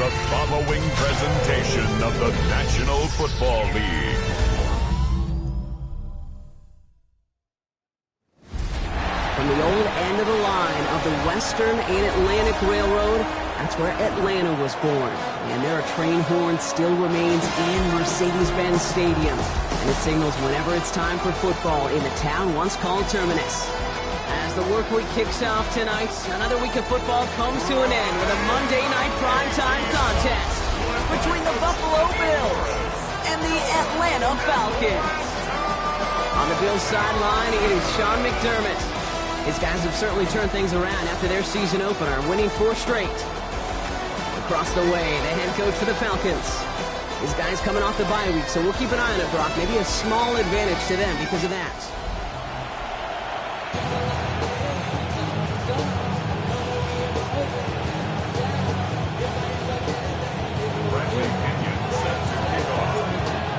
the following presentation of the National Football League. From the old end of the line of the Western and Atlantic Railroad, that's where Atlanta was born. And there are train horns still remains in Mercedes-Benz Stadium. And it signals whenever it's time for football in the town once called Terminus. As the work week kicks off tonight, another week of football comes to an end with a Monday night primetime contest between the Buffalo Bills and the Atlanta Falcons. On the Bills sideline, it is Sean McDermott. His guys have certainly turned things around after their season opener, winning 4 straight. Across the way, the head coach for the Falcons. His guys coming off the bye week, so we'll keep an eye on it, Brock. Maybe a small advantage to them because of that.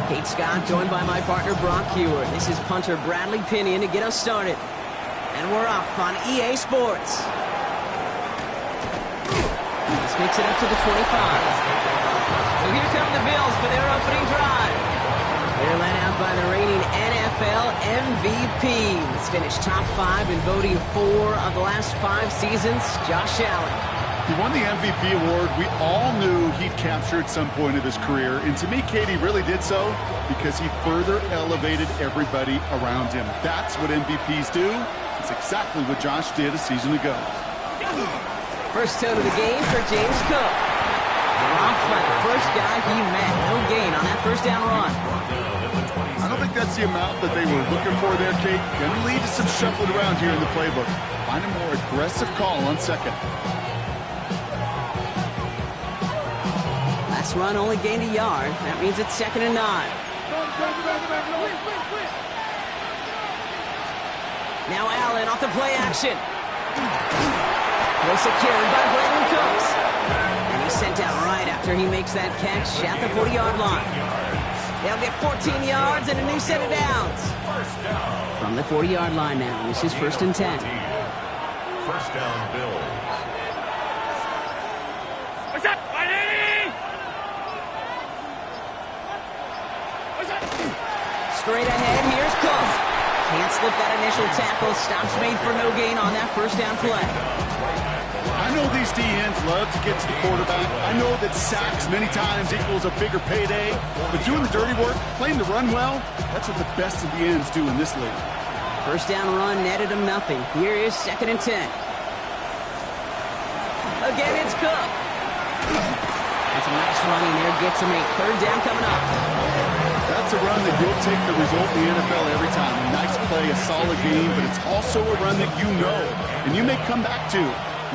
Kate Scott, joined by my partner, Brock Hewer. This is punter Bradley Pinion to get us started. And we're off on EA Sports. This makes it up to the 25. So here come the Bills for their opening drive. They're led out by the reigning NFL MVP. He's finished top 5 in voting 4 of the last 5 seasons, Josh Allen. He won the MVP award. We all knew he'd capture at some point of his career. And to me, Katie really did so because he further elevated everybody around him. That's what MVPs do. It's exactly what Josh did a season ago. First tone of the game for James Cook. Dropped by the first guy he met. No gain on that first down run. I don't think that's the amount that they were looking for there, Kate. Gonna lead to some shuffling around here in the playbook. Find a more aggressive call on second. Last run only gained a yard. That means it's 2nd and 9. Now Allen off the play action. Well secured by Brandon Cooks. And he's sent out right after he makes that catch at the 40-yard line. They'll get 14 yards and a new set of downs. From the 40-yard line now, this is 1st and 10. First down, Bills. What's up, buddy? Straight ahead, here's Cook. Can't slip that initial tackle. Stops made for no gain on that first down play. I know these DNs love to get to the quarterback. I know that sacks many times equals a bigger payday. But doing the dirty work, playing the run well, that's what the best of the ends do in this league. First down run netted him nothing. Here is 2nd and 10. Again, it's Cook. That's a nice running there. Gets him 8. 3rd down coming up. That's a run that you'll take the result in the NFL every time. A nice play, a solid game, but it's also a run that you know and you may come back to.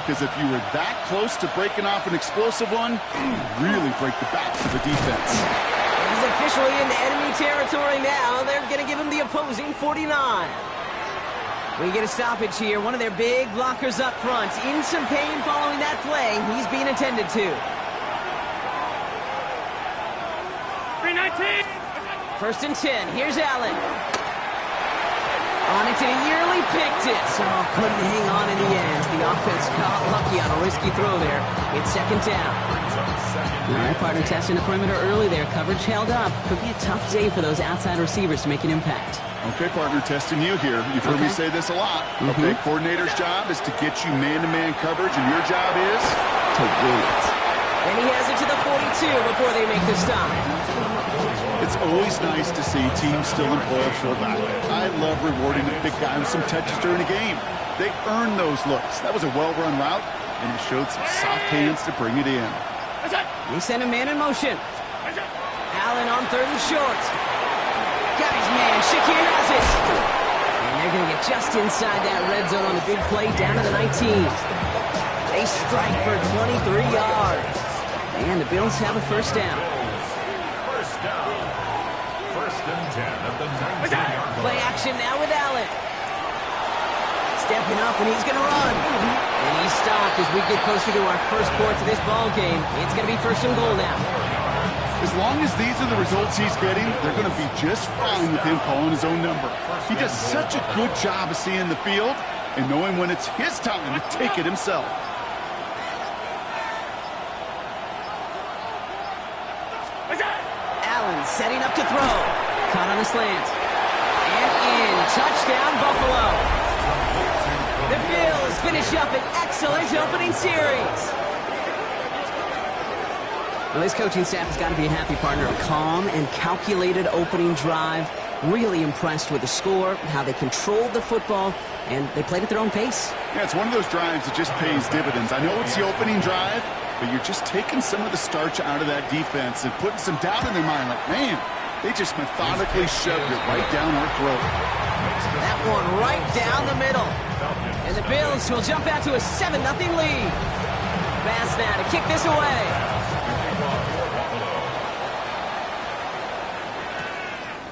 Because if you were that close to breaking off an explosive one, you really break the backs of the defense. He's officially in enemy territory now. They're going to give him the opposing 49. We get a stoppage here. One of their big blockers up front. In some pain following that play. He's being attended to. 319. 1st and 10. Here's Allen. On it to the yearly, picked it. So couldn't hang on in the end. The offense got lucky on a risky throw there. It's 2nd down. All right, partner testing the perimeter early there. Coverage held up. Could be a tough day for those outside receivers to make an impact. Okay, partner, testing you here. You've heard me say this a lot. Okay, coordinator's job is to get you man-to-man coverage, and your job is to win it. And he has it to the 42 before they make the stop. It's always nice to see teams still employ a fullback. I love rewarding the big guy with some touches during a game. They earn those looks. That was a well-run route, and it showed some soft hands to bring it in. They send a man in motion. Allen on 3rd and short. Got his man. Shakir has it. And they're going to get just inside that red zone on the big play down to the 19. They strike for 23 yards. And the Bills have a first down. First down. 1st and 10 at the 19-yard line. Play action now with Allen. Stepping up, and he's going to run. And he's stopped as we get closer to our first quarter to this ball game. It's going to be 1st and goal now. As long as these are the results he's getting, they're going to be just fine with him calling his own number. He does such a good job of seeing the field and knowing when it's his time to take it himself. setting up to throw. Caught on the slant. And in. Touchdown, Buffalo. The Bills finish up an excellent opening series. Well, this coaching staff has got to be a happy partner. A calm and calculated opening drive. Really impressed with the score, how they controlled the football, and they played at their own pace. Yeah, it's one of those drives that just pays dividends. I know it's the opening drive, but you're just taking some of the starch out of that defense and putting some doubt in their mind. Like, man, they just methodically shoved it right down our throat. That one right down the middle. And the Bills will jump out to a 7-0 lead. Pass now to kick this away.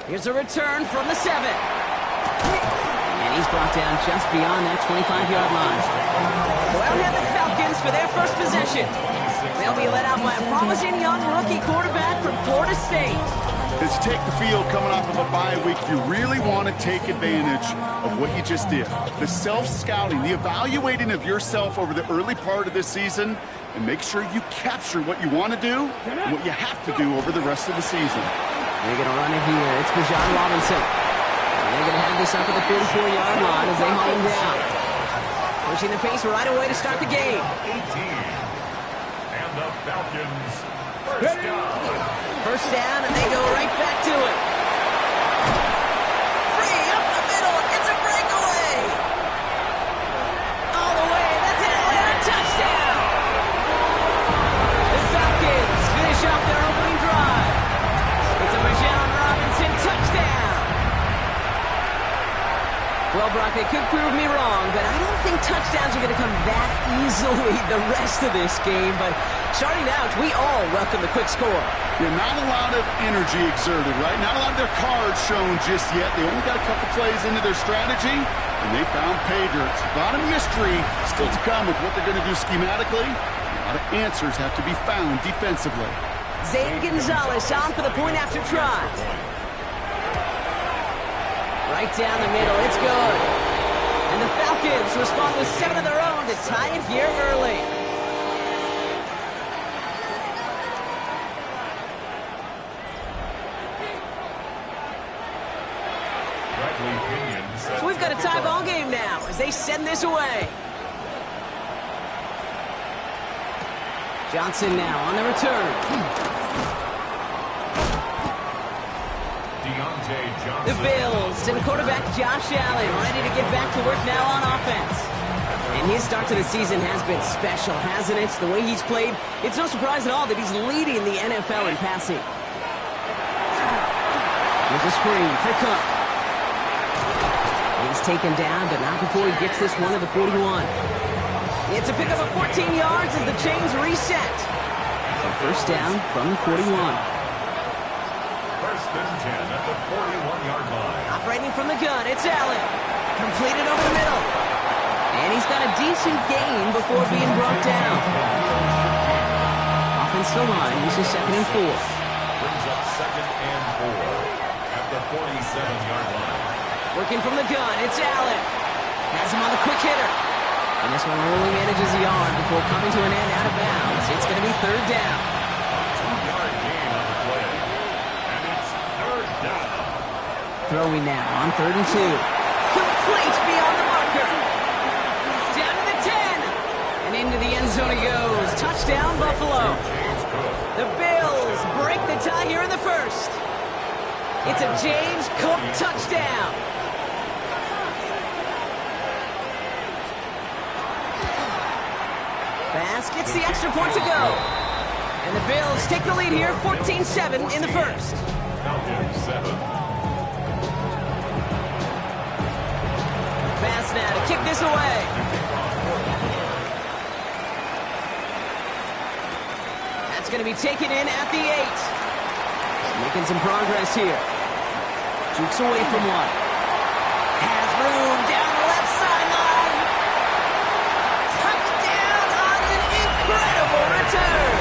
Here's a return from the 7. And he's brought down just beyond that 25-yard line. Go out and have the Falcons for their first possession. They'll be led out by a promising young rookie quarterback from Florida State. As you take the field coming off of a bye week, you really want to take advantage of what you just did. The self-scouting, the evaluating of yourself over the early part of this season, and make sure you capture what you want to do and what you have to do over the rest of the season. They're going to run it here. It's Bijan Robinson. And they're going to have this up at the 44-yard line as they haul him down. Pushing the pace right away to start the game. 18. And the Falcons first down. First down, and they go right back to it. Free up the middle. It's a breakaway. All the way. That's an Atlanta touchdown. The Falcons finish off their opening drive. It's a Bijan Robinson touchdown. Well, Brock, they could prove me wrong, but I don't think touchdowns are going to come that easily the rest of this game. But starting out, we all welcome the quick score. Yeah, not a lot of energy exerted, right? Not a lot of their cards shown just yet. They only got a couple plays into their strategy, and they found pay dirt. A lot of mystery still to come with what they're going to do schematically. A lot of answers have to be found defensively. Zane Gonzalez on for the point after try. Right down the middle, it's good. And the Falcons respond with 7 of their own to tie it here early. So we've got a tie ball game now as they send this away. Johnson now on the return. The Bills and quarterback Josh Allen ready to get back to work now on offense. And his start to the season has been special, hasn't it? The way he's played, it's no surprise at all that he's leading the NFL in passing. There's a screen for Cook. He's taken down, but not before he gets this one to the 41. It's a pickup of 14 yards as the chains reset. So first down from the 41. First and 10 at the 41-yard line. Operating from the gun, it's Allen. Completed over the middle. And he's got a decent gain before being brought down. Offensive line uses 2nd and 4. Brings up 2nd and 4 at the 47-yard line. Working from the gun, it's Allen. Has him on the quick hitter. And this one only manages the yard before coming to an end out of bounds. It's going to be 3rd down. 2-yard gain on the play. And it's 3rd down. Throwing now on 3rd and 2. Complete beyond the marker. Down to the 10. And into the end zone he goes. Touchdown, Buffalo. The Bills break the tie here in the first. It's a James Cook touchdown. Bass gets the extra point to go. And the Bills take the lead here, 14-7 in the first. Falcons 7. Bass now to kick this away. That's going to be taken in at the 8. Making some progress here. Jukes away from one. Has room down the left sideline. Touchdown on an incredible return.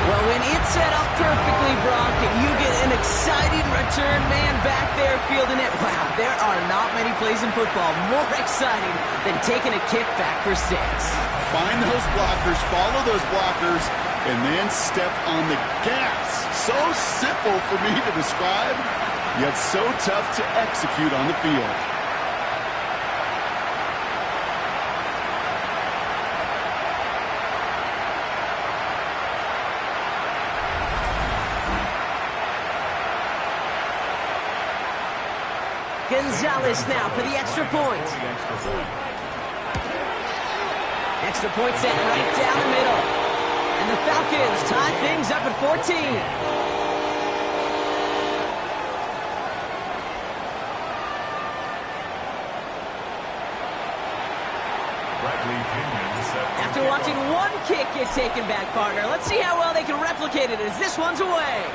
Well, when it's set up perfectly, Brock, and you get an exciting return man back there fielding it, wow, there are not many plays in football more exciting than taking a kick back for 6. Find those blockers, follow those blockers, and then step on the gas So simple for me to describe, yet so tough to execute on the field. Gonzalez now for the extra point. Extra point sent right down the middle. And the Falcons tie things up at 14. After watching one kick get taken back, partner, let's see how well they can replicate it as this one's away.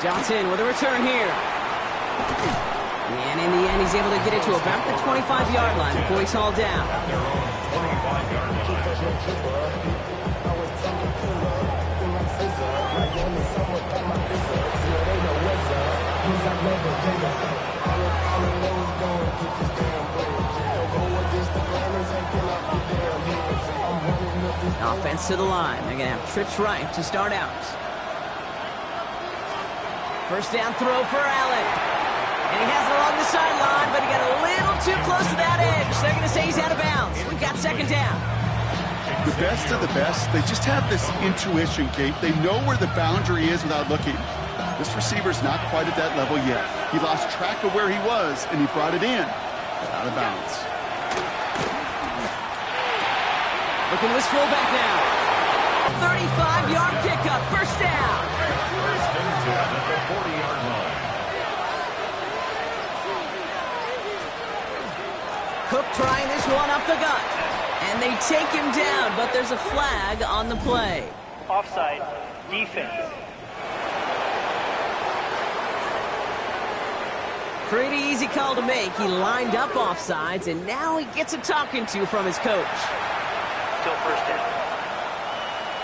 Johnson with a return here. And in the end, he's able to get it to about the 25-yard line before he's hauled down. Offense to the line. They're going to have trips right to start out. First down throw for Allen. And he has it along the sideline, but he got a little too close to that edge. They're going to say he's out of bounds. We've got second down. The best of the best, they just have this intuition, Kate. They know where the boundary is without looking. This receiver's not quite at that level yet. He lost track of where he was, and he brought it in, but out of bounds. Looking to his fullback now. 35-yard pickup, first down. First and 10 at the 40-yard line. Cook trying this one up the gut. And they take him down, but there's a flag on the play. Offside, defense. Pretty easy call to make. He lined up offsides, and now he gets a talking to from his coach. Still first down.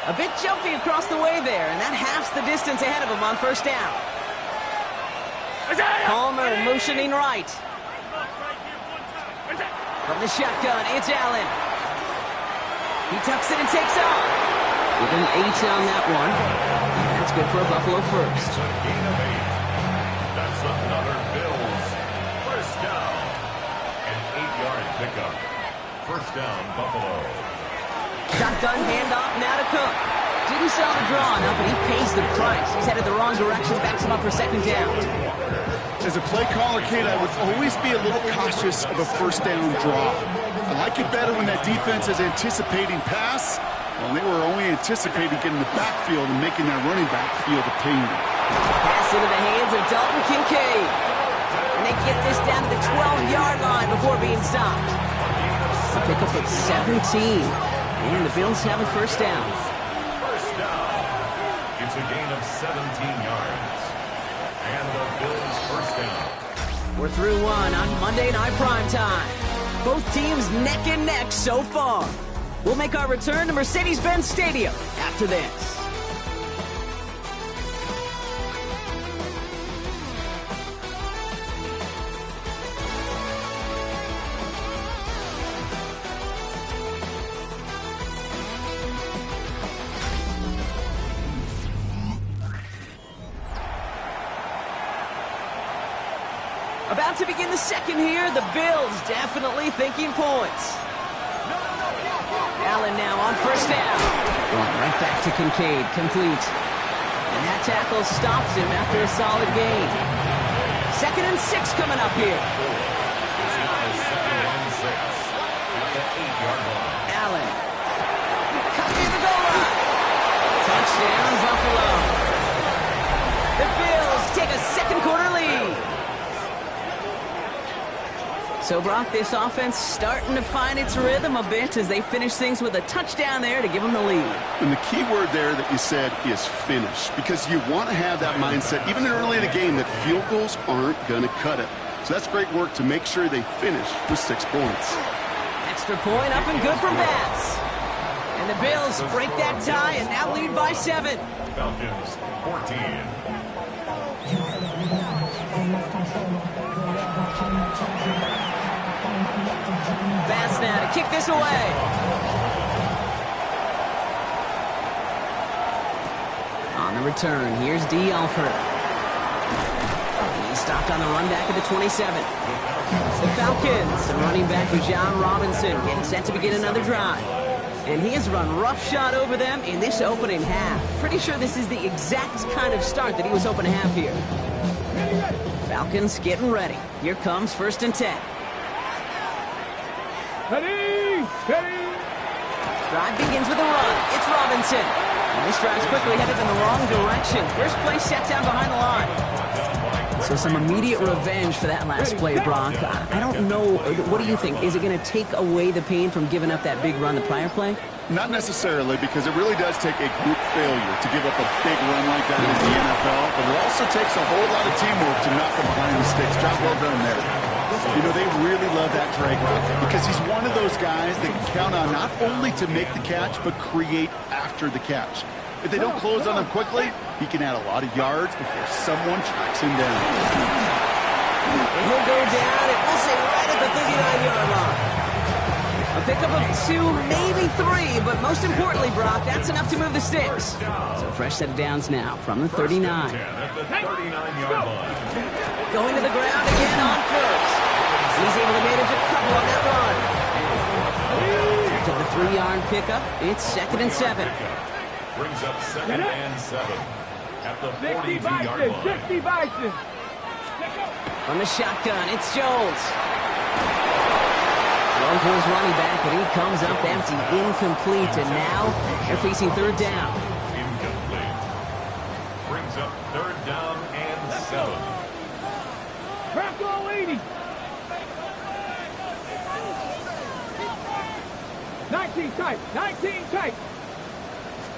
A bit jumpy across the way there, and that halves the distance ahead of him on first down. Palmer motioning right. From the shotgun, it's Allen. He tucks it and takes off. With an 8 on that one. That's good for a Buffalo first. It's a gain of 8. That's another Bills. First down. An 8-yard pickup. First down, Buffalo. Shotgun handoff now to Cook. Didn't sell the draw enough, but he pays the price. He's headed the wrong direction, backs him up for second down. As a play caller, Kate, I would always be a little cautious of a first down draw. I like it better when that defense is anticipating pass. Well, they were only anticipating getting the backfield and making their running back feel the pain. Pass into the hands of Dalton Kincaid. And they get this down to the 12-yard line before being stopped. A pickup of 17. And the Bills have a first down. First down. It's a gain of 17 yards. And the Bills first down. We're through one on Monday Night Primetime. Both teams neck and neck so far. We'll make our return to Mercedes-Benz Stadium after this. About to begin the second here. The Bills definitely thinking points. Allen now on first down. Going right back to Kincaid, complete. And that tackle stops him after a solid gain. 2nd and 6 coming up here. It's now 2nd and 6 at the 8-yard line. Allen. Cut near the goal line. Touchdown, Buffalo. The Bills take a second quarter lead. So, Brock, this offense starting to find its rhythm a bit as they finish things with a touchdown there to give them the lead. And the key word there that you said is finish, because you want to have that mindset, even early in the game, that field goals aren't going to cut it. So that's great work to make sure they finish with 6 points. Extra point up and good from Bass. And the Bills break that tie and now lead by 7. Falcons 14. Bass now to kick this away. On the return, here's D. Alford. He stopped on the run back at the 27. The Falcons, running back John Robinson, getting set to begin another drive. And he has run roughshod over them in this opening half. Pretty sure this is the exact kind of start that he was hoping to have here. Falcons getting ready. Here comes 1st and 10. Ready, ready. Drive begins with a run. It's Robinson. And this drive's quickly headed in the wrong direction. First play set down behind the line. So some immediate revenge for that last play, Brock. I don't know. What do you think? Is it going to take away the pain from giving up that big run the prior play? Not necessarily, because it really does take a group failure to give up a big run like that in the NFL, but it also takes a whole lot of teamwork to knock them behind the sticks. Job well done there. You know, they really love that drag route because he's one of those guys that can count on not only to make the catch, but create after the catch. If they don't close on him quickly, he can add a lot of yards before someone tracks him down. And he'll go down, and we'll say right at the 39-yard line. A pickup of 2, maybe 3, but most importantly, Brock, that's enough to move the sticks. So fresh set of downs now from the 39. At the 39-yard line. Going to the ground again on first. He's able to manage a couple on that run. To the 3-yard pickup, it's 2nd and 7. Brings up 2nd and 7 at the 42-yard line. 60 Bison. From the shotgun, it's Jones. Thrown for his running back, but he comes up empty, incomplete, and now they're facing 3rd down. Incomplete. Brings up 3rd down and 7. Crack all 80. 19 tight. 19 tight.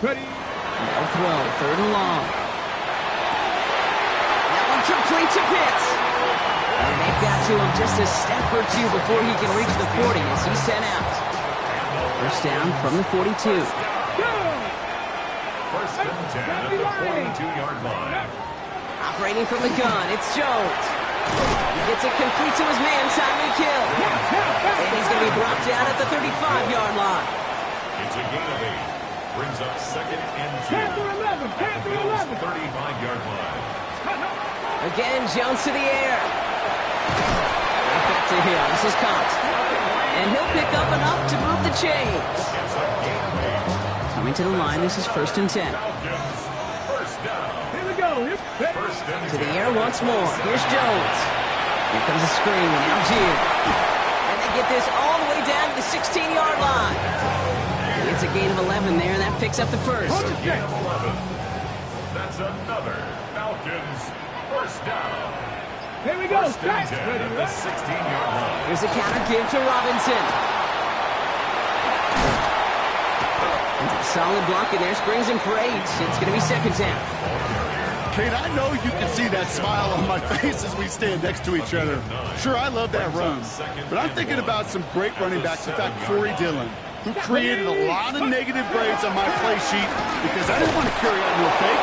Ready. No throw, 3rd and long. That one complete to Pitts. And they've got to him just a step or 2 before he can reach the 40 as he's sent out. First down from the 42. 1st and 10 at the 42-yard line. Operating from the gun, it's Jones. He gets it complete to his man, Tyreek Hill. And he's going to be brought down at the 35-yard line. It's a gain of 8. Brings up 2nd and 2. Panther 11. Panther 11. 35-yard line. Again, Jones to the air. Right back to Hill. This is caught. And he'll pick up enough to move the chains. It's a gain of 8. Coming to the line, this is 1st and 10. Falcons, 1st down. Here we go. 1st and To 10. the air once more. Here's Jones. Here comes a screen, and Algier. And they get this all the way down to the 16-yard line. It's a gain of 11 there, and that picks up the first. Gain of 11. That's another Falcons 1st down. Here we go. 1st and 10 at the 16-yard line. Here's a counter give to Robinson. And a solid block in there, springs him for 8. It's going to be 2nd down. Kate, I know you can see that smile on my face as we stand next to each other. Sure, I love that run, but I'm thinking about some great running backs. In fact, Corey Dillon, who created a lot of negative grades on my play sheet because I didn't want to carry out no fake.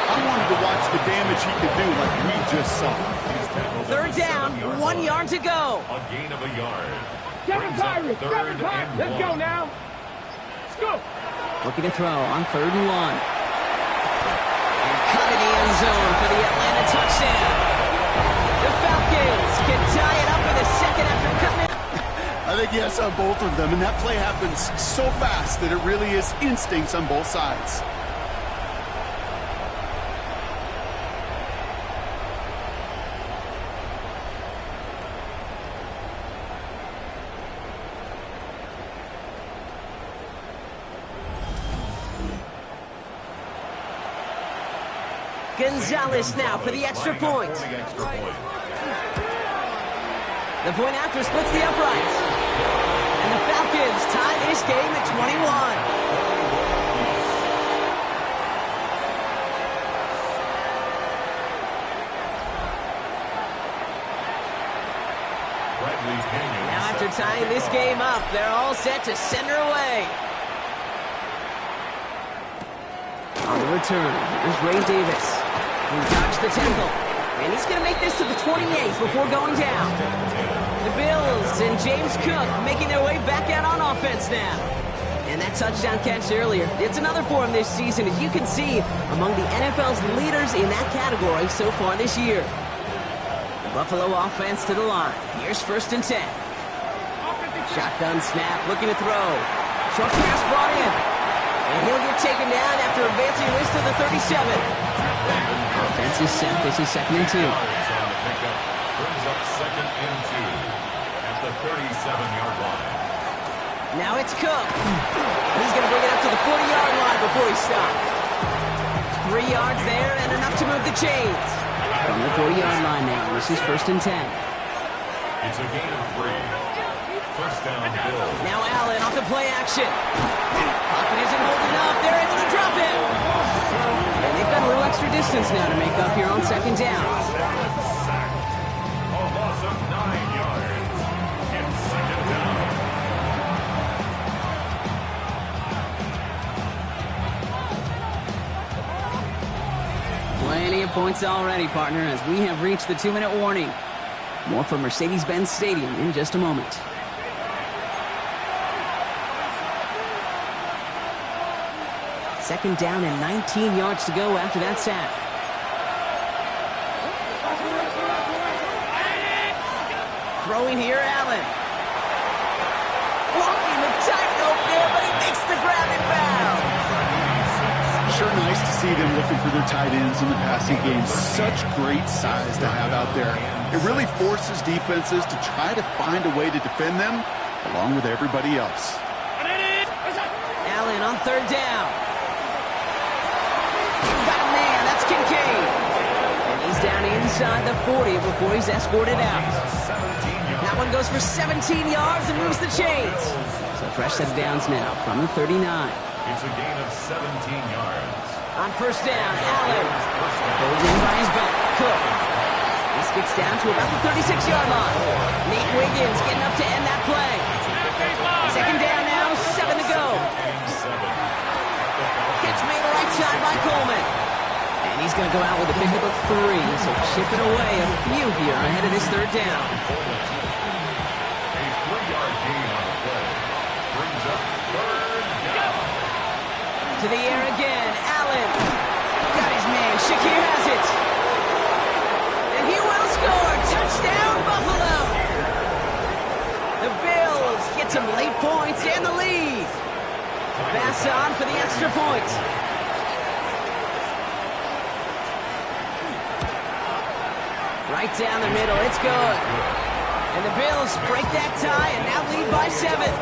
I wanted to watch the damage he could do like we just saw. 3rd down, 1 yard to go. A gain of a yard. Kevin Brings up Pirates. 3rd Kevin Pirates. and Let's go 1. now. Let's go. Looking to throw on 3rd and 1. And cut in the end zone for the Atlanta touchdown. The Falcons can tie it up in the 2nd after cutting it. I think yes on both of them, and that play happens so fast that it really is instincts on both sides. Gonzalez now for the extra point. The point after splits the uprights. And the Falcons tie this game at 21. Now after tying this game up, they're all set to send her away. On the return, here's Ray Davis. He dodged the tackle. And he's going to make this to the 28 before going down. The Bills and James Cook making their way back out on offense now. And that touchdown catch earlier, it's another for him this season, as you can see, among the NFL's leaders in that category so far this year. The Buffalo offense to the line. Here's 1st and 10. Shotgun snap, looking to throw. Short pass brought in. And he'll get taken down after advancing this to the 37. Offense is set. This is 2nd and 2. Brings up 2nd and 2 at the 37-yard line. Now it's Cook. He's going to bring it up to the 40-yard line before he stops. 3 yards there and enough to move the chains. From the 40-yard line now, this is 1st and 10. It's a gain of 3. 1st down, Bills. Now Allen off the play action. Pocket isn't holding up. They're able to drop him. And they've got a little extra distance now to make up here on 2nd down. Sacked. A loss of 9 yards. It's 2nd down. Plenty of points already, partner, as we have reached the 2-minute warning. More from Mercedes-Benz Stadium in just a moment. Second down and 19 yards to go after that sack. Throwing here, Allen. Walking the tightrope there, but he makes the grab and bound. Sure nice to see them looking for their tight ends in the passing game. Such great size to have out there. It really forces defenses to try to find a way to defend them along with everybody else. Allen on 3rd down. Got a man, that's Kincaid. And he's down inside the 40 before he's escorted out. That one goes for 17 yards and moves the chains. So fresh set of downs now from the 39. It's a gain of 17 yards. On 1st down, Allen. Goes in by his back. Cook. This gets down to about the 36-yard line. Nate Wiggins getting up to end that play. 2nd down now, 7 to go. Catch made right side by Coleman. And he's going to go out with a pickup of 3, so chipping away a few here ahead of this 3rd down. A 3-yard gain on the play. Brings up 3rd down. To the air again, Allen. Got his man, Shakir has it. And he will score. Touchdown, Buffalo. The Bills get some late points and the lead. Pass on for the extra point. Right down the middle, it's good. And the Bills break that tie and now lead by 7.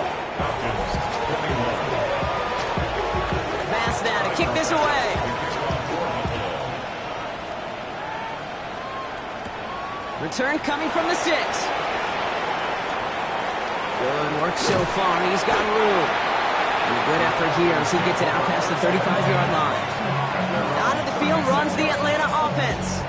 Pass now to kick this away. Return coming from the 6. Good work so far. He's got room. And a good effort here as he gets it out past the 35-yard line. Out of the field runs the Atlanta offense.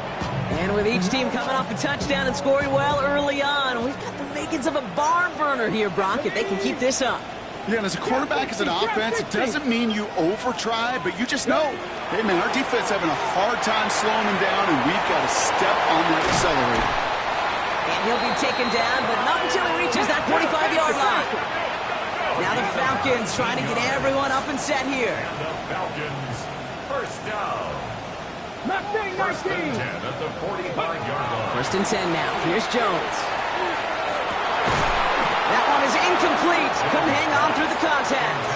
And with each team coming off a touchdown and scoring well early on, we've got the makings of a barn burner here, Brock, if they can keep this up. Yeah, and as a quarterback, as an offense, it doesn't mean you over-try, but you just know, hey, man, our defense having a hard time slowing them down, and we've got to step on that accelerator. And he'll be taken down, but not until he reaches that 45-yard line. Now the Falcons trying to get everyone up and set here. And the Falcons, 1st down. 1st and 10 at the 45-yard line. 1st and 10 now. Here's Jones. That one is incomplete. Couldn't hang on through the contact.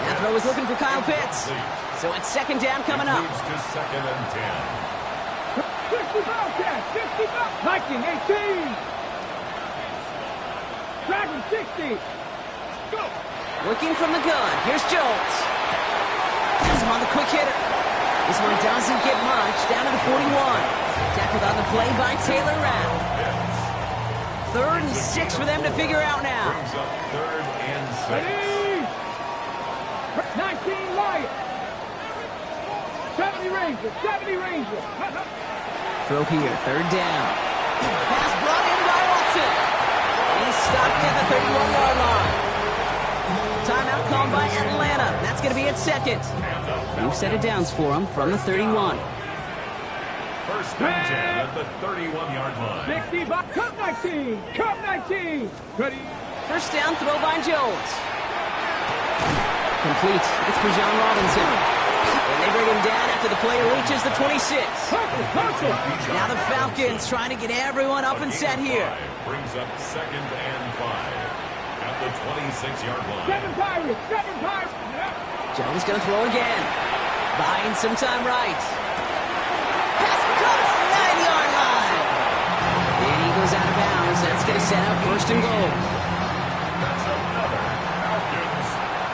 That throw was looking for Kyle Pitts. So it's 2nd down coming up. Moves to 2nd and 10. 55, 19, 18. Dragon 60. Go. Looking from the gun. Here's Jones. Has him on the quick hitter. This one doesn't get much. Down to the 41. Tackled on the play by Taylor Rapp. 3rd and 6 for them to figure out now. Brings up 3rd and 6. Ready. 19 Lions. 70 Rangers. 70 Rangers. Throw here. 3rd down. Pass brought in by Watson. He's stopped at the 31-yard line. Timeout called by Atlanta. That's going to be its 2nd. New set of downs for him from the 31. 1st and 10 at the 31-yard line. 60 by Cup 19. Cup 19. Ready. 1st down throw by Jones. Complete. It's for John Robinson. And they bring him down after the player reaches the 26. Now the Falcons trying to get everyone up and set here. Brings up 2nd and 5 at the 26-yard line. 7 Pirates, 7 Pirates. Jones going to throw again. Buying some time right. Pass across the 9-yard line. And he goes out of bounds. That's going to set up 1st and goal. That's another Falcons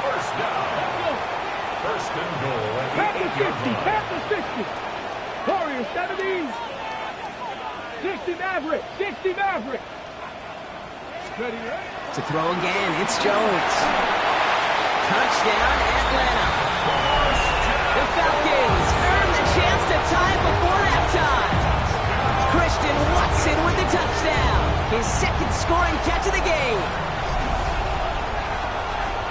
first down. 1st and goal at the 8-yard line. Past the 60. Warriors 70. 60 Maverick, 60 Maverick. Ready, ready. To throw again, it's Jones. Touchdown, Atlanta. The Falcons earn the chance to tie it before halftime. Christian Watson with the touchdown. His 2nd scoring catch of the game.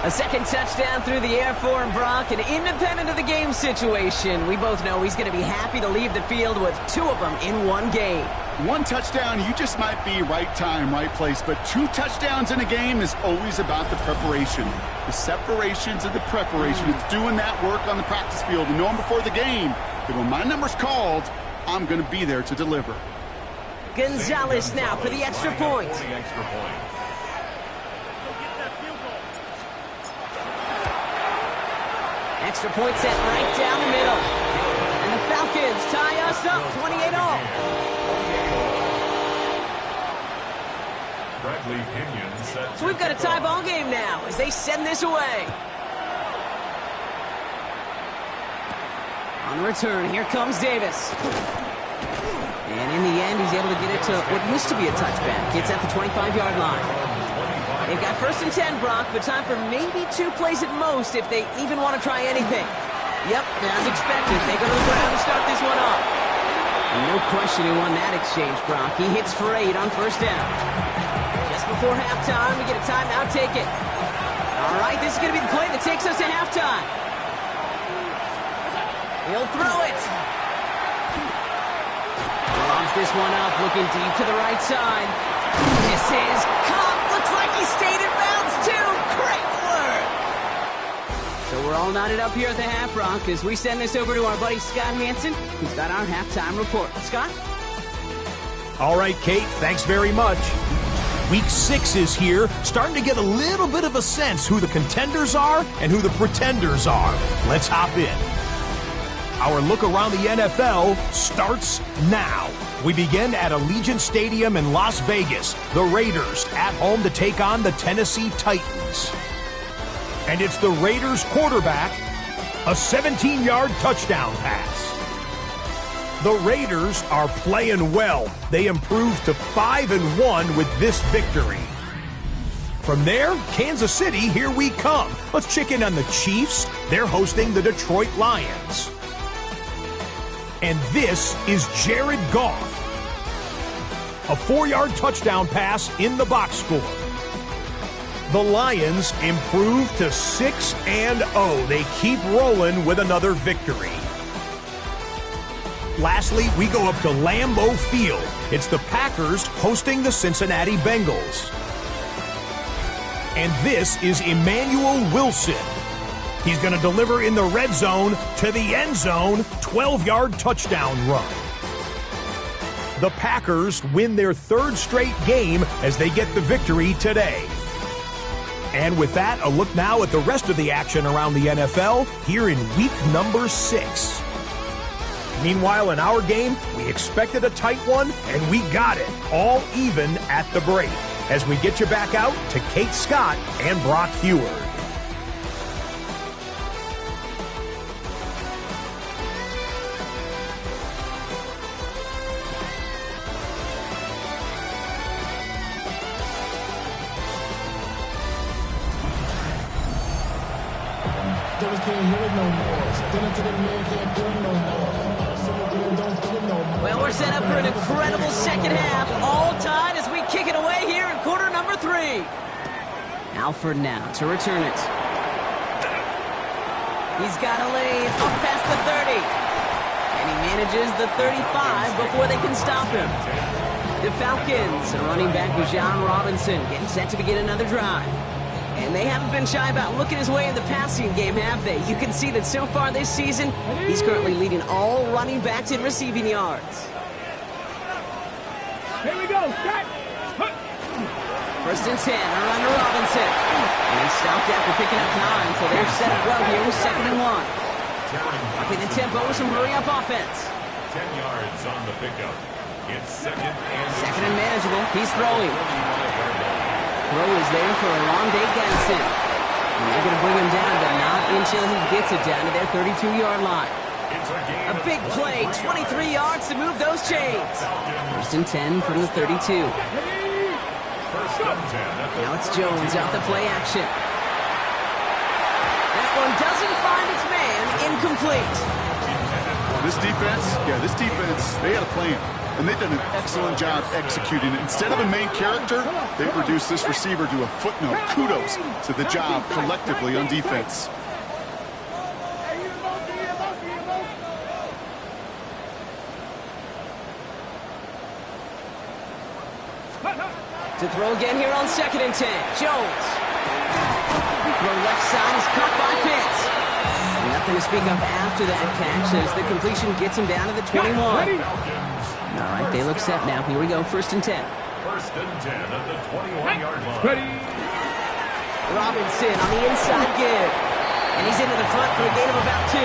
A 2nd touchdown through the air for him, Brock, and independent of the game situation, we both know he's going to be happy to leave the field with 2 of them in one game. 1 touchdown, you just might be right time, right place. But 2 touchdowns in a game is always about the preparation. The separations of the preparation. It's doing that work on the practice field and knowing before the game that when my number's called, I'm going to be there to deliver. Gonzalez now for the extra point. Extra point set right down the middle. And the Falcons tie us up 28-all. So we've got a tie ball game now as they send this away. On the return, here comes Davis. And in the end, he's able to get it to what used to be a touchback. It's at the 25-yard line. They've got 1st and 10, Brock, but time for maybe 2 plays at most if they even want to try anything. Yep, as expected, they go to the ground to start this one off. And no question who won that exchange, Brock. He hits for 8 on 1st down. Just before halftime, we get a timeout ticket. All right, this is going to be the play that takes us to halftime. He'll throw it. Launch this one up, looking deep to the right side. This is caught. Looks like he stayed in bounds, too. Great work. So we're all knotted up here at the half, Brock, as we send this over to our buddy Scott Hansen, who's got our halftime report. Scott? All right, Kate, thanks very much. Week 6 is here, starting to get a little bit of a sense who the contenders are and who the pretenders are. Let's hop in. Our look around the NFL starts now. We begin at Allegiant Stadium in Las Vegas. The Raiders at home to take on the Tennessee Titans. And it's the Raiders quarterback, a 17-yard touchdown pass. The Raiders are playing well. They improved to 5-1 with this victory. From there, Kansas City, here we come. Let's check in on the Chiefs. They're hosting the Detroit Lions. And this is Jared Goff. A 4-yard touchdown pass in the box score. The Lions improve to 6-0. They keep rolling with another victory. Lastly, we go up to Lambeau Field. It's the Packers hosting the Cincinnati Bengals. And this is Emmanuel Wilson. He's going to deliver in the red zone to the end zone, 12-yard touchdown run. The Packers win their 3rd straight game as they get the victory today. And with that, a look now at the rest of the action around the NFL here in week number 6. Meanwhile, in our game, we expected a tight one, and we got it, all even at the break. As we get you back out to Kate Scott and Brock Heward. Well, we're set up for an incredible second half, all tied as we kick it away here in quarter number 3. Alford now to return it. He's got a lane up past the 30. And he manages the 35 before they can stop him. The Falcons, and running back was John Robinson, getting set to begin another drive. And they haven't been shy about looking his way in the passing game, have they? You can see that so far this season, he's currently leading all running backs in receiving yards. Here we go. Set. First and 10, around to Robinson. And he stopped after picking up 9, so they're set up well here with 2nd and 1. Upping the tempo with some hurry-up offense. 10 yards on the pickup. It's second and manageable. He's throwing. Throw is there for Rondé Gadsden. And they're going to bring him down, but not until he gets it down to their 32-yard line. A big play, 23 yards to move those chains. First and 10 from the 32. Now it's Jones out the play action. That one doesn't find its man, incomplete. This defense, they had a plan. And they've done an excellent job executing it. Instead of a main character, they've reduced this receiver to a footnote. Kudos to the job collectively on defense. To throw again here on 2nd and 10. Jones. Throw left side is caught by Pitts. Nothing to speak of after that catch as the completion gets him down to the 21. All right, they look set now. Here we go, 1st and 10. First and 10 at the 21-yard line. Ready. Robinson on the inside give. And he's into the front for a gain of about 2.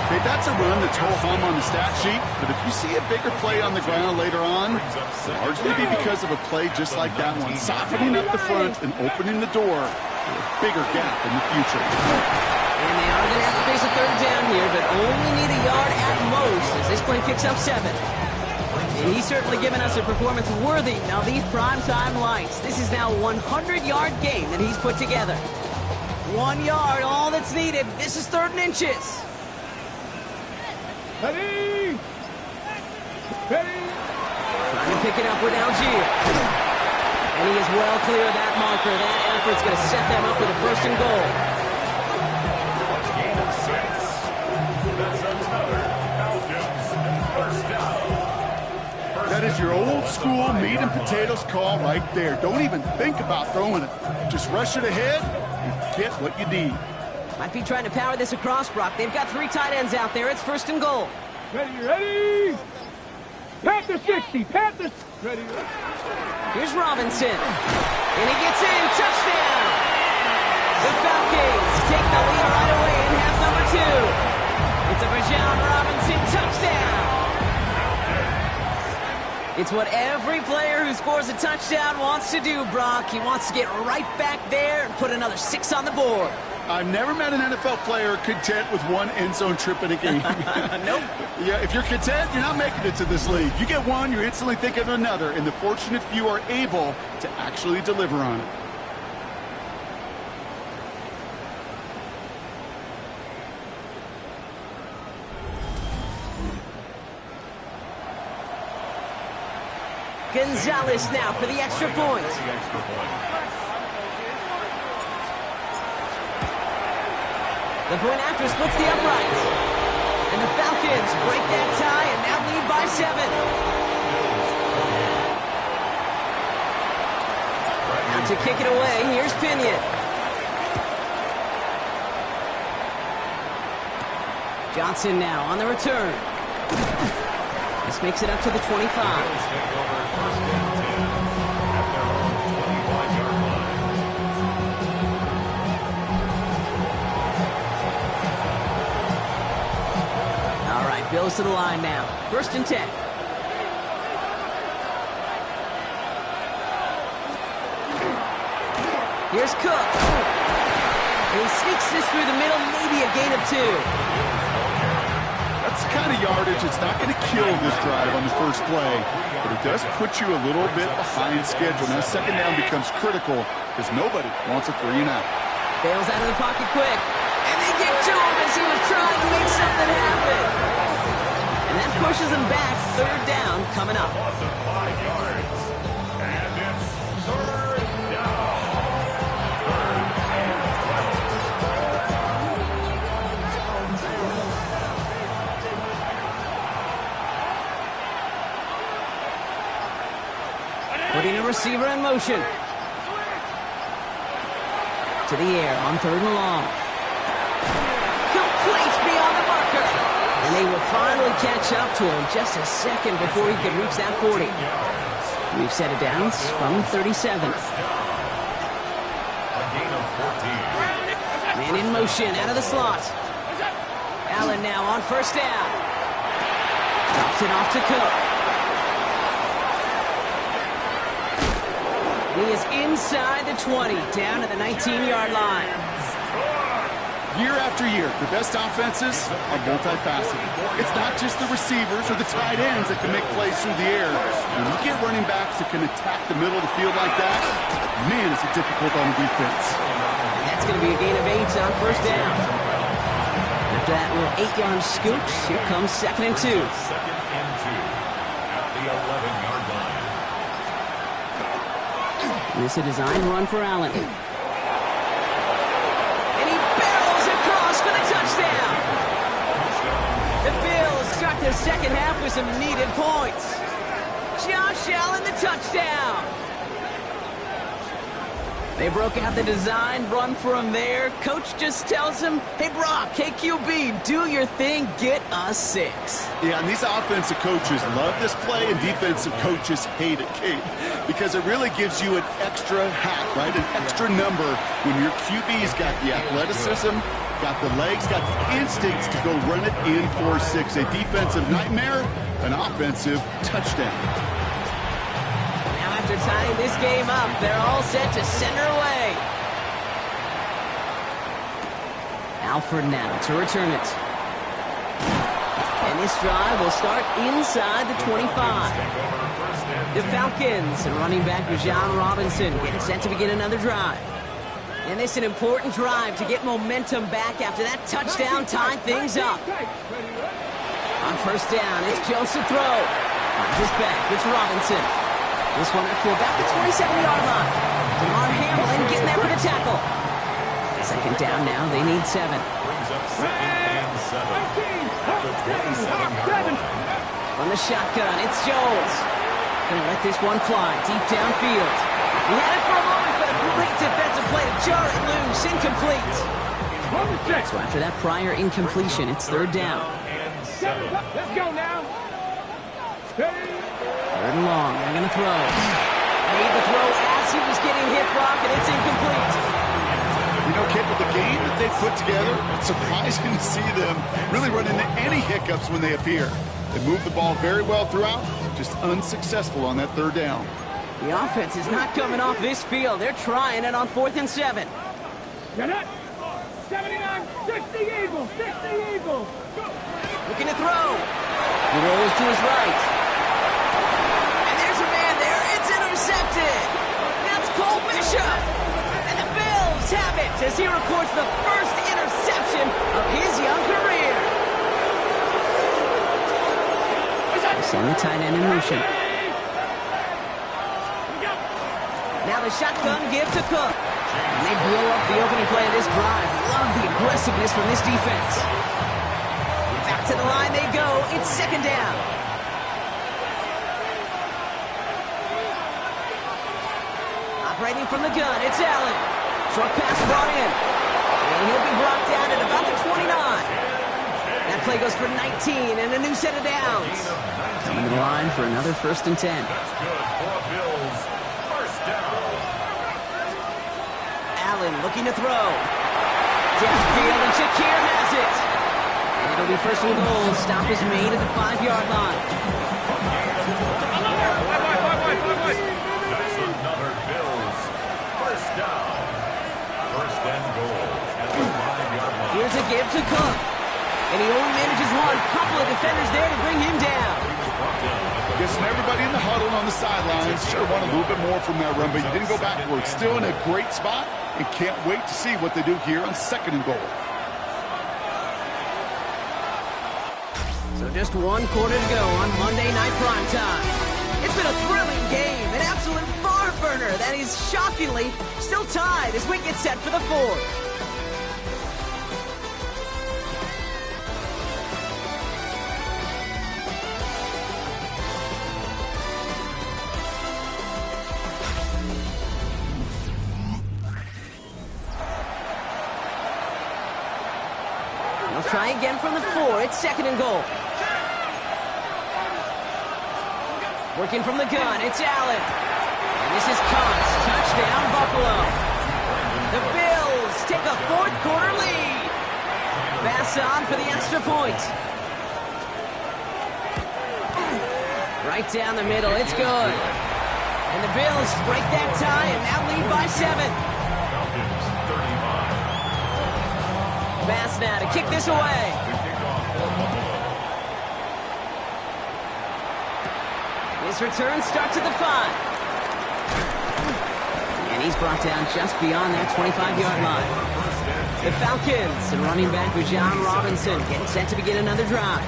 Okay, that's a run that's ho-hum on the stat sheet, but if you see a bigger play on the ground later on, it'll largely be because of a play just like that one, softening up the front and opening the door to a bigger gap in the future. And they are going to have to face a 3rd down here, but only need a yard at most as this play picks up 7. And he's certainly given us a performance worthy of these primetime lights. This is now a 100-yard game that he's put together. 1 yard, all that's needed. This is 3rd and inches. Ready. Ready. Trying to pick it up with Algier. And he is well clear of that marker. That effort's going to set them up with a 1st and goal. Gain of 6. That's another Falcons first down. That is your old school meat and potatoes call right there. Don't even think about throwing it. Just rush it ahead and get what you need. Might be trying to power this across, Brock. They've got 3 tight ends out there. It's 1st and goal. Ready, ready. Panther 60, Panther. Ready, ready. Here's Robinson. And he gets in. Touchdown. The Falcons take the lead right away in half number 2. It's a Bijan Robinson touchdown. It's what every player who scores a touchdown wants to do, Brock. He wants to get right back there and put another 6 on the board. I've never met an NFL player content with 1 end zone trip in a game. Nope. Yeah, if you're content, you're not making it to this league. You get one, you're instantly thinking of another, and the fortunate few are able to actually deliver on it. Gonzalez now for the extra point. The point after splits the uprights. And the Falcons break that tie and now lead by 7. Now to kick it away, here's Pinion. Johnson now on the return. This makes it up to the 25. Bills to the line now. 1st and 10. Here's Cook. And he sneaks this through the middle, maybe a gain of 2. That's the kind of yardage that's not going to kill this drive on the first play, but it does put you a little bit behind schedule. Now 2nd down becomes critical because nobody wants a 3 and out. Bales out of the pocket quick. And they get to him as he was trying to make something happen. And that pushes him back. 3rd down coming up. Loss of 5 yards. And it's 3rd down. 3rd. Putting a receiver in motion. to the air on 3rd and long. Complete beyond the marker. And they will finally catch up to him just a second before he can reach that 40. We've set it down from the 37. A gain of 14. Man in motion out of the slot. Allen now on 1st down. Drops it off to Cook. He is inside the 20, down to the 19-yard line. Year after year, the best offenses are multifaceted. It's not just the receivers or the tight ends that can make plays through the air. When you get running backs that can attack the middle of the field like that, man, is it difficult on defense. And that's going to be a gain of 8 on 1st down. After that little 8-yard scoot, here comes 2nd and 2. 2nd and 2 at the 11-yard line. This is a design run for Allen. And he barrels across for the touchdown. The Bills start their second half with some needed points. Josh Allen, the touchdown. They broke out the design run for him there. Coach just tells him, hey, Brock, KQB, do your thing, get us 6. Yeah, and these offensive coaches love this play, and defensive coaches hate it, Kate, because it really gives you an extra hat, right? An extra number when your QB's got the athleticism, got the legs, got the instincts to go run it in for 6. A defensive nightmare, an offensive touchdown. Now after tying this game up, they're all set to send her away. Alford now to return it. And this drive will start inside the 25. The Falcons and running back Bijan Robinson getting set to begin another drive. And it's an important drive to get momentum back after that touchdown tied things up. On 1st down, it's Jones to throw. Finds his back, it's Robinson. This one up to about the 27-yard line. DeMar Hamlin getting there for the tackle. 2nd down now, they need 7. Brings up 2nd and 7 at the 27-yard line. On the shotgun, it's Jones. Gonna let this one fly deep downfield. He had it for a moment, but a great defensive play to jar it loose. Incomplete. So after that prior incompletion, it's 3rd down. Let's go now. 3rd and long, they're gonna throw. Made the throw as he was getting hit, Brock, and it's incomplete. You know, Kate, with the game that they've put together, it's surprising to see them really run into any hiccups when they appear. They move the ball very well throughout, just unsuccessful on that 3rd down. The offense is not coming off this field. They're trying it on 4th and 7. Get it. 79, 60 Eagles, 60 Eagles. Looking to throw. He rolls to his right. And there's a man there. It's intercepted. That's Cole Bishop. And the Bills have it as he records the first interception of his young career. Send the tight end in motion. Now the shotgun give to Cook. And they blow up the opening play of this drive. Love the aggressiveness from this defense. Back to the line they go. It's 2nd down. Operating from the gun, it's Allen. Short pass brought in. And he'll be brought down at about the 29. That play goes for 19 and a new set of downs. Coming to the line for another 1st and 10. That's good for Bills. 1st down. Allen looking to throw. Downfield, and Shakir has it. And it'll be 1st and goal. Stop is made at the 5-yard line. That's another Bills. 1st down. 1st and goal at the 5-yard line. Here's a give to Cook. And he only manages one. Couple of defenders there to bring him down. Guessing everybody in the huddle on the sidelines sure want a little bit more from that run, but you didn't go backwards. Still in a great spot, and can't wait to see what they do here on 2nd and goal. So just 1 quarter to go on Monday Night Primetime. It's been a thrilling game, an absolute barn burner that is shockingly still tied as we get set for the 4th. try again from the 4. It's 2nd and goal. Working from the gun, it's Allen. And this is Cox. Touchdown, Buffalo. The Bills take a 4th quarter lead. Pass on for the extra point. Right down the middle, it's good. And the Bills break that tie and now lead by 7. Falcons 35. Pass now to kick this away. The kickoff for Buffalo. His return starts at the 5. And he's brought down just beyond that 25-yard line. The Falcons and running back John Robinson getting set to begin another drive.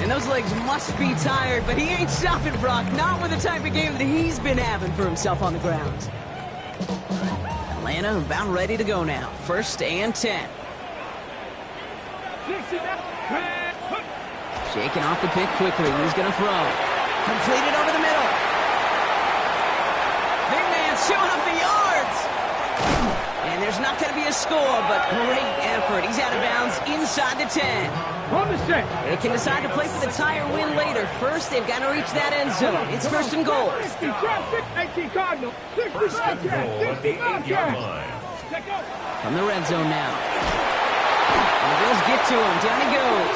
And those legs must be tired, but he ain't stopping, Brock. Not with the type of game that he's been having for himself on the ground. Atlanta about ready to go now. 1st and 10. Shaking off the pick quickly. He's going to throw. Completed over the middle. Big man showing up the yards. And there's not going to be a score, but great effort. He's out of bounds inside the 10. On the set. They can decide to play for the tie or win later. First, they've got to reach that end zone. It's 1st and goal. 60, 18 Cardinal. 60 First and goal at the 8-yard line. From the red zone now. And the Bills get to him. Down he goes.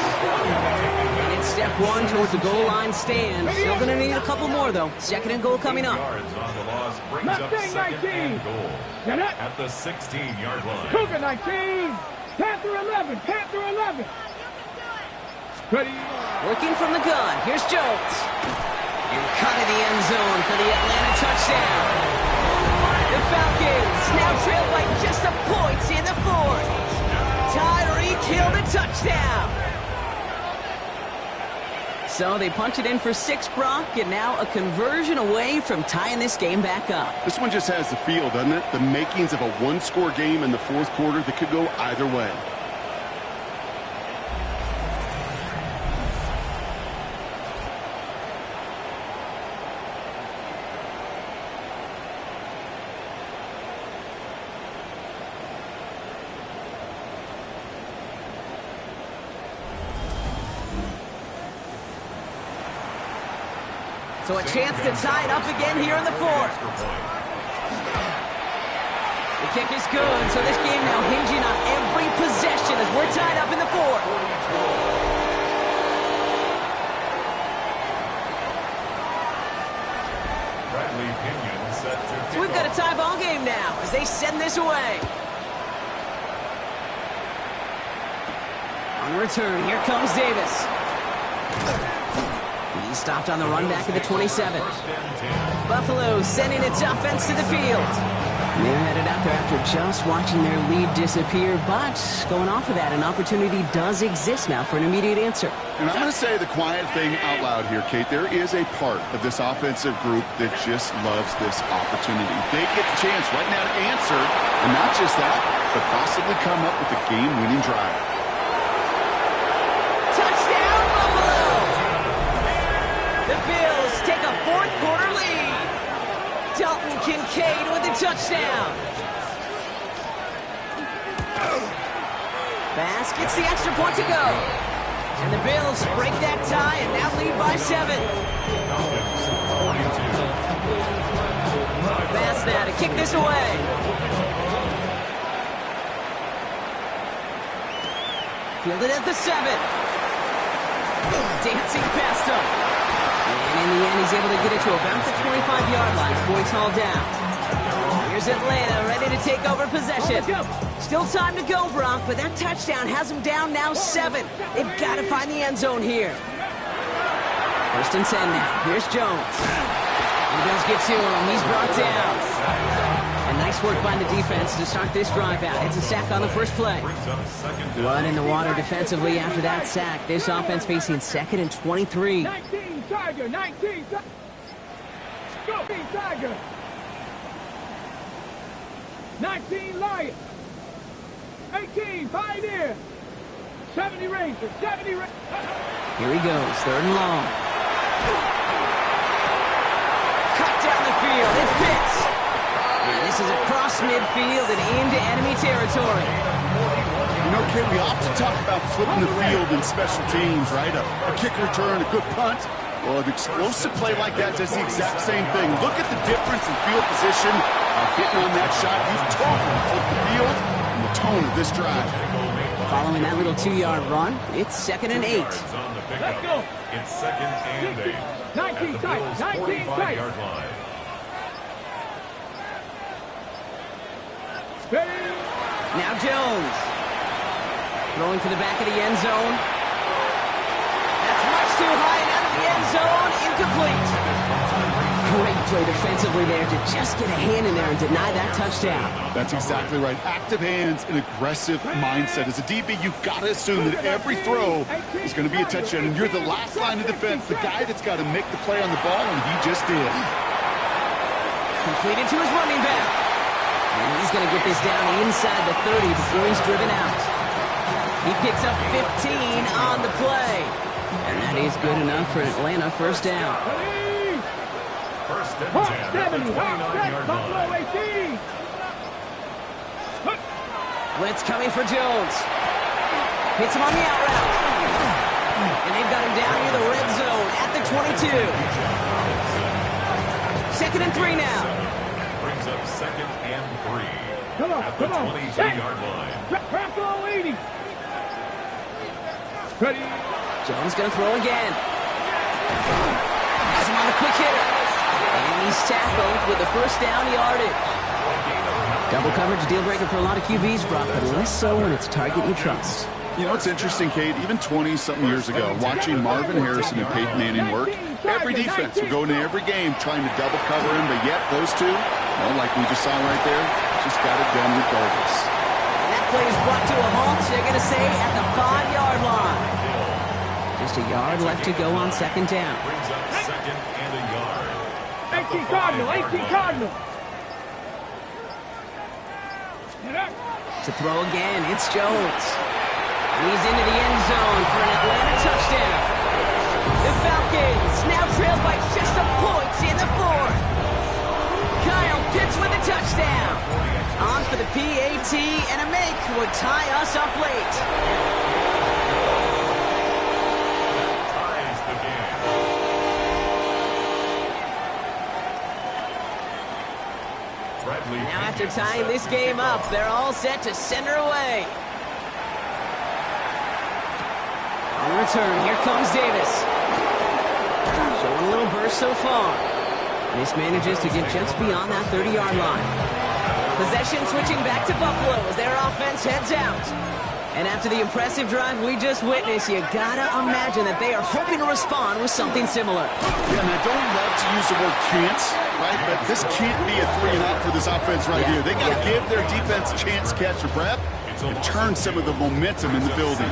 And it's step 1 towards the goal line stand. Still going to need a couple more, though. 2nd and goal coming up. Yards on the loss brings up 2nd and goal at the 16-yard line. Cougar 19. Panther 11. Panther 11. Working from the gun. Here's Jones. And cut in the end zone for the Atlanta touchdown. The Falcons now trail by just a point in the 4th. Tyreek Hill the touchdown. So they punch it in for 6, Brock, and now a conversion away from tying this game back up. This one just has the feel, doesn't it? The makings of a one-score game in the 4th quarter that could go either way. So a chance to tie it up again here in the 4th. The kick is good, so this game now hinging on every possession as we're tied up in the 4th. Bradley Pinion set to So we've got a tie ball game now as they send this away. On return, here comes Davis. He's stopped on the run back at the 27. Buffalo sending its offense to the field. They're headed out there after just watching their lead disappear, but going off of that, an opportunity does exist now for an immediate answer. And I'm going to say the quiet thing out loud here, Kate. There is a part of this offensive group that just loves this opportunity. They get the chance right now to answer, and not just that, but possibly come up with a game-winning drive. Touchdown, Buffalo! The Bills take a 4th quarter lead. Dalton Kincaid with the touchdown. Bass gets the extra point to go. And the Bills break that tie and now lead by 7. Bass now to kick this away. Fielded at the 7. Dancing past him. And in the end, he's able to get it to about the 25-yard line before he's hauled down. Here's Atlanta ready to take over possession. Still time to go, Brock, but that touchdown has them down now 7. They've got to find the end zone here. 1st and 10 now. Here's Jones. And the Bills get to him. He's brought down. And nice work by the defense to start this drive out. It's a sack on the first play. Blood in the water defensively after that sack. This offense facing 2nd and 23. 19 Tiger. 19 Tiger. Go, Tiger. 19 Lion. 18 Pioneer. 70 Ranger. 70 Ranger. Here he goes. 3rd and long. Cut down the field. It's Pitts. And this is across midfield and into enemy territory. You know, Kid, we often talk about flipping the field in special teams, right? A kick return, a good punt. Well, an explosive play like that does the exact same thing. Look at the difference in field position. Getting on that shot, you've totally flipped the field and the tone of this drive. Following that little 2-yard run, it's 2nd and 8. Let's go. It's 2nd and 8. 19 tight, 19 tight. 45-yard line. Ready? Now Jones. Throwing for the back of the end zone. That's much too high and out of the end zone. Incomplete. Great play defensively there to just get a hand in there and deny that touchdown. That's exactly right. Active hands and aggressive mindset. As a DB, you've got to assume that every throw is going to be a touchdown. And you're the last line of defense, the guy that's got to make the play on the ball, and he just did. Completed to his running back. And he's going to get this down inside the 30 before he's driven out. He picks up 15 on the play. And that is good enough for an Atlanta first down. First and Hot 10 at the 70, hot 29-yard Buffalo line. 18. Blitz coming for Jones. Hits him on the out route. And they've got him down near the red zone at the 22. 2nd and 3 now. Brings up 2nd and 3 Come on, at the come on. 22-yard line. Buffalo 80. Ready? Jones going to throw again. Has him on a quick hitter. And he's tackled with the first down yardage. Double coverage, deal breaker for a lot of QBs, Brock, but less so when it's a target you trust. You know, it's interesting, Kate, even 20-something years ago, watching Marvin Harrison and Peyton Manning work, every defense would go into every game trying to double cover him, but yet those two, well, like we just saw right there, just got it done regardless. And that play is brought to a halt, they're going to say, at the 5-yard line. Just a yard left to go on 2nd down. Brings up 2nd and a yard. 18 Cardinal, 18 Cardinal. To throw again, it's Jones. He's into the end zone for an Atlanta touchdown. The Falcons now trail by just a point in the 4th. Kyle Pitts with a touchdown. On for the PAT, and a make would tie us up late. Ties the game. Bradley Now after Jenkins tying this game up, they're all set to send her away. On return, here comes Davis. Showing a little burst so far. This manages to get just beyond that 30-yard line. Possession switching back to Buffalo as their offense heads out. And after the impressive drive we just witnessed, you gotta imagine that they are hoping to respond with something similar. Yeah, and I don't love to use the word can't, right? But this can't be a 3-and-out for this offense right here. They got to give their defense a chance to catch a breath and turn some of the momentum in the building.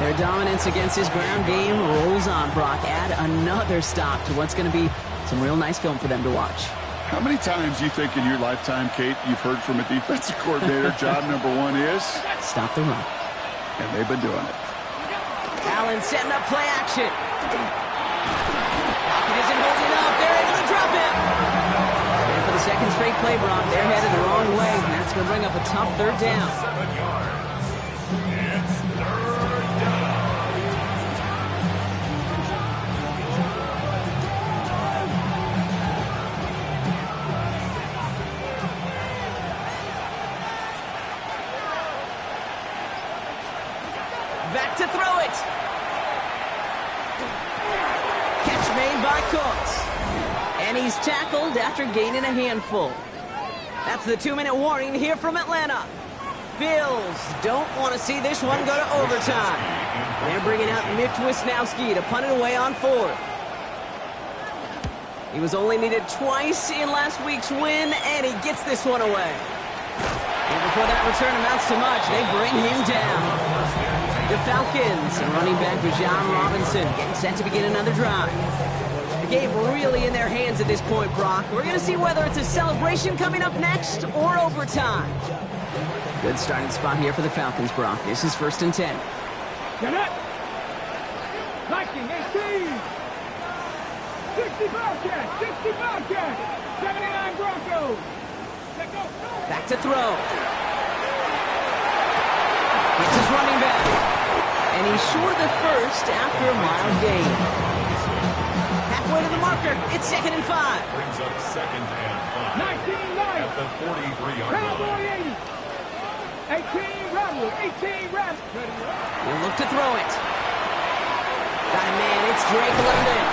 Their dominance against his ground game rolls on, Brock. Add another stop to what's going to be some real nice film for them to watch. How many times do you think in your lifetime, Kate, you've heard from a defensive coordinator, job number 1 is? Stop the run. And they've been doing it. Allen setting up play action. Pocket isn't holding up. They're able to drop him. And for the second straight play, Brock, they're headed the wrong way. And that's going to bring up a tough 3rd down. 7 yards. It's 3rd down. Back to throw it. Catch made by Cooks. And he's tackled after gaining a handful. That's the 2-minute warning here from Atlanta. Bills don't want to see this one go to overtime. They're bringing out Mitch Wisnowski to punt it away on 4th. He was only needed twice in last week's win, and he gets this one away. And before that return amounts to much, they bring him down. The Falcons and running back Bijan Robinson getting set to begin another drive. The game really in their hands at this point, Brock. We're going to see whether it's a celebration coming up next or overtime. Good starting spot here for the Falcons, Brock. This is 1st and 10. Get it. 19, 18. 60 Bobcats, 60 Bobcats. 79 Broncos. Let go. Back to throw. It's his running back. And he's short of the first after a mild gain. Halfway to the marker. It's 2nd and 5. Brings up 2nd and 5. 19-9. At the 43-yard Cowboy line. 80. 18 Rebel. 18 Rebel. He'll look to throw it. Got a man. It's Drake London.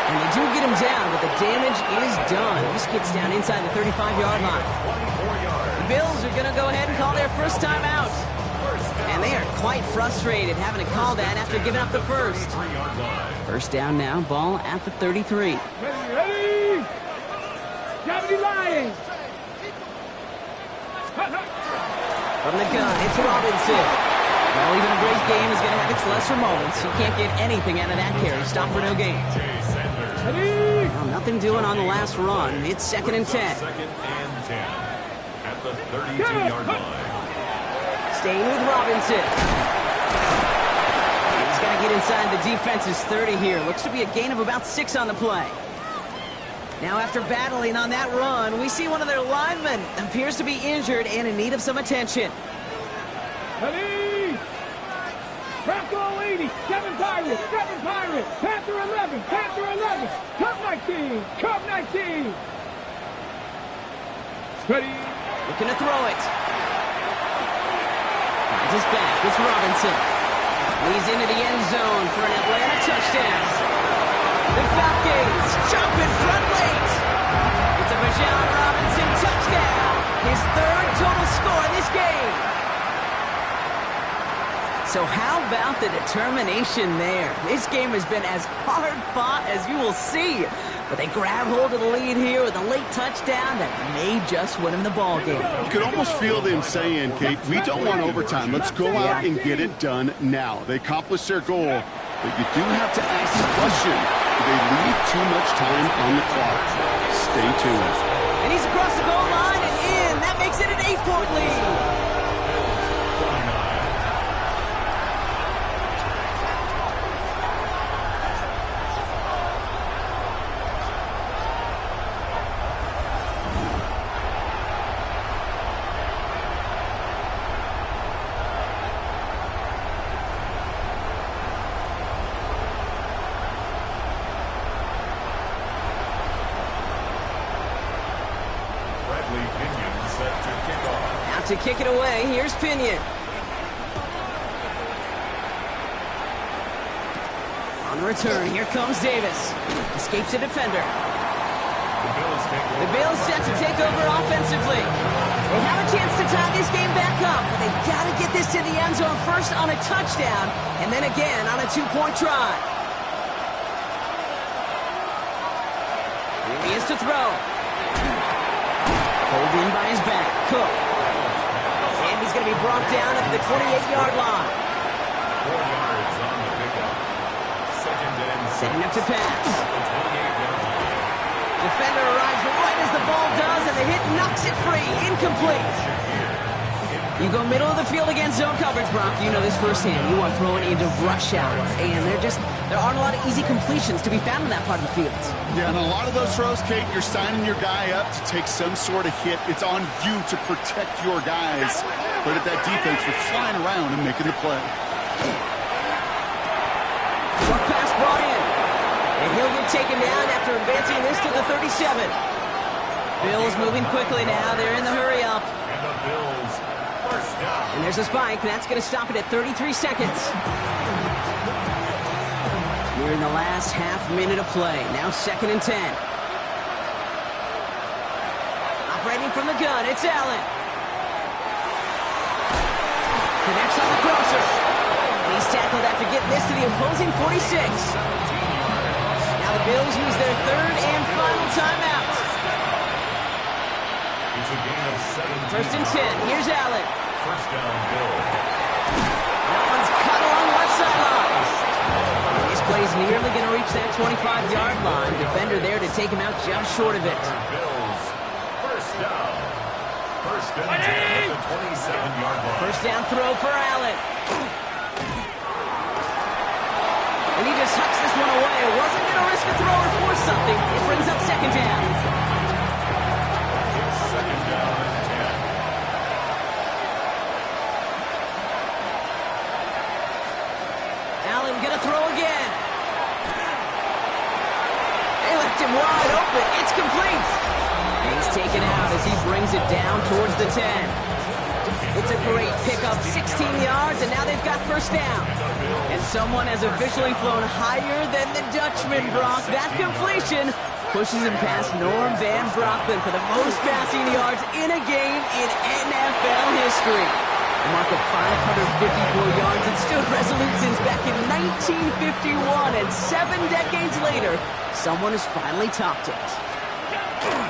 And they do get him down, but the damage is done. This gets down inside the 35-yard line. 24 yards. The Bills are going to go ahead and call their first time out. And they are quite frustrated having to call that after giving up the first. 33-yard line. First down now, ball at the 33. Ready. Deputy Lions. From the gun, it's Robinson. Well, even a great game is going to have its lesser moments. You can't get anything out of that carry. Stop for no gain. Ready. Well, nothing doing on the last run. It's 2nd and 10. 2nd and 10. At the 32-yard line. Staying with Robinson. He's got to get inside the defense's 30 here. Looks to be a gain of about 6 on the play. Now, after battling on that run, we see one of their linemen appears to be injured and in need of some attention. Ready. Bronco 80. 7 Pirates. 7 Pirates. Panther 11. Panther 11. Cub 19. Cub 19. Ready. Looking to throw it. Finds his back. It's Robinson. Leads into the end zone for an Atlanta touchdown. The Falcons jump in front late. It's a Bijan Robinson touchdown. His 3rd total score in this game. So how about the determination there? This game has been as hard fought as you will see. But they grab hold of the lead here with a late touchdown that may just win them the ball game. You could almost feel them saying, Kate, we don't want overtime. Let's go out and get it done now. They accomplished their goal, but you do have to ask the question, do they leave too much time on the clock? Stay tuned. And he's across the goal line and in. That makes it an 8-point lead. To kick it away, here's Pinion. On the return, here comes Davis. Escapes a defender. The Bills set to take over offensively. They have a chance to tie this game back up, but they've got to get this to the end zone first on a touchdown, and then again on a 2-point try. Here he is to throw. Pulled in by his back. Cook. And he's going to be brought down at the 28-yard line. 4 yards on the pickup. 2nd and 6. Setting up to pass. 28-yard line. Defender arrives right as the ball does, and the hit knocks it free. Incomplete. You go middle of the field against zone coverage, Brock. You know this firsthand. You are throwing into rush hour, and there aren't a lot of easy completions to be found in that part of the field. Yeah, and a lot of those throws, Kate, you're signing your guy up to take some sort of hit. It's on you to protect your guys. Credit that defense for flying around and making the play. Short pass brought in, and he'll get taken down after advancing this to the 37. Bills moving quickly now. They're in the hurry up. And the Bills first down. And there's a spike. That's going to stop it at 33 seconds. We're in the last half minute of play. Now 2nd and 10. Operating from the gun, it's Allen. Connects on the crosser. And he's tackled after getting this to the opposing 46. Now the Bills use their 3rd and final timeout. It's a gain of 17. 1st and 10. Here's Allen. First down, Bills. That one's cut along the left sideline. This play's nearly going to reach that 25-yard line. Defender there to take him out just short of it. Bills first down. 1st and 10 at the 27-yard line. First down throw for Allen. And he just hucks this one away. Wasn't going to risk a throw or force something. It brings up 2nd down. It's 2nd down and 10. left him wide open. It's complete. And he's taken out as he brings it down towards the 10. It's a great pickup, 16 yards, and now they've got first down. And someone has officially flown higher than the Dutchman, Brock. That completion pushes him past Norm Van Brocklin for the most passing yards in a game in NFL history. A mark of 554 yards and stood resolute since back in 1951, and 7 decades later, someone has finally topped it.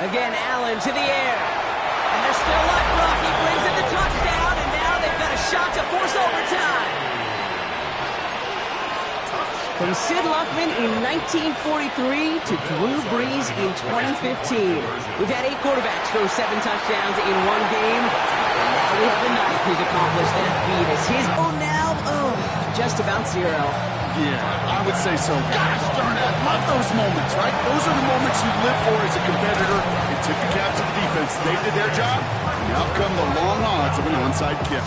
Again, Allen to the air. And they're still like Brock. He brings in the touchdown, and now they've got a shot to force overtime. From Sid Luckman in 1943 to Drew Brees in 2015. We've had 8 quarterbacks throw 7 touchdowns in one game. And now we have a Knight who's accomplished that feat as his just about 0. Yeah, I would say so. Gosh darn it, I love those moments, right? Those are the moments you live for as a competitor. They tip the cap to the defense. They did their job. Now come the long odds of an onside kick.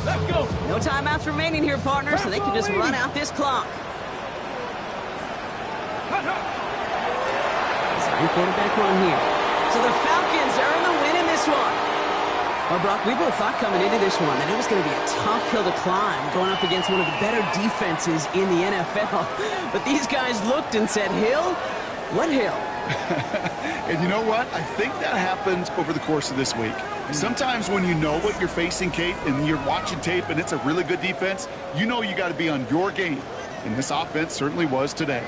Let's go. No timeouts remaining here, partner, so they can just run out this clock. Sign quarterback run here. So the Falcons earn the win in this one. Well, Brock, we both thought coming into this one that it was going to be a tough hill to climb going up against one of the better defenses in the NFL. But these guys looked and said, Hill? What hill? And you know what? I think that happens over the course of this week. Sometimes when you know what you're facing, Kate, and you're watching tape and it's a really good defense, you know you got to be on your game. And this offense certainly was today.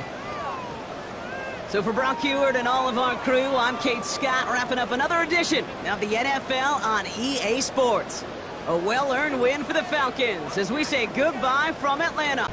So for Brock Heward and all of our crew, I'm Kate Scott, wrapping up another edition of the NFL on EA Sports. A well-earned win for the Falcons as we say goodbye from Atlanta.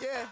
Yeah.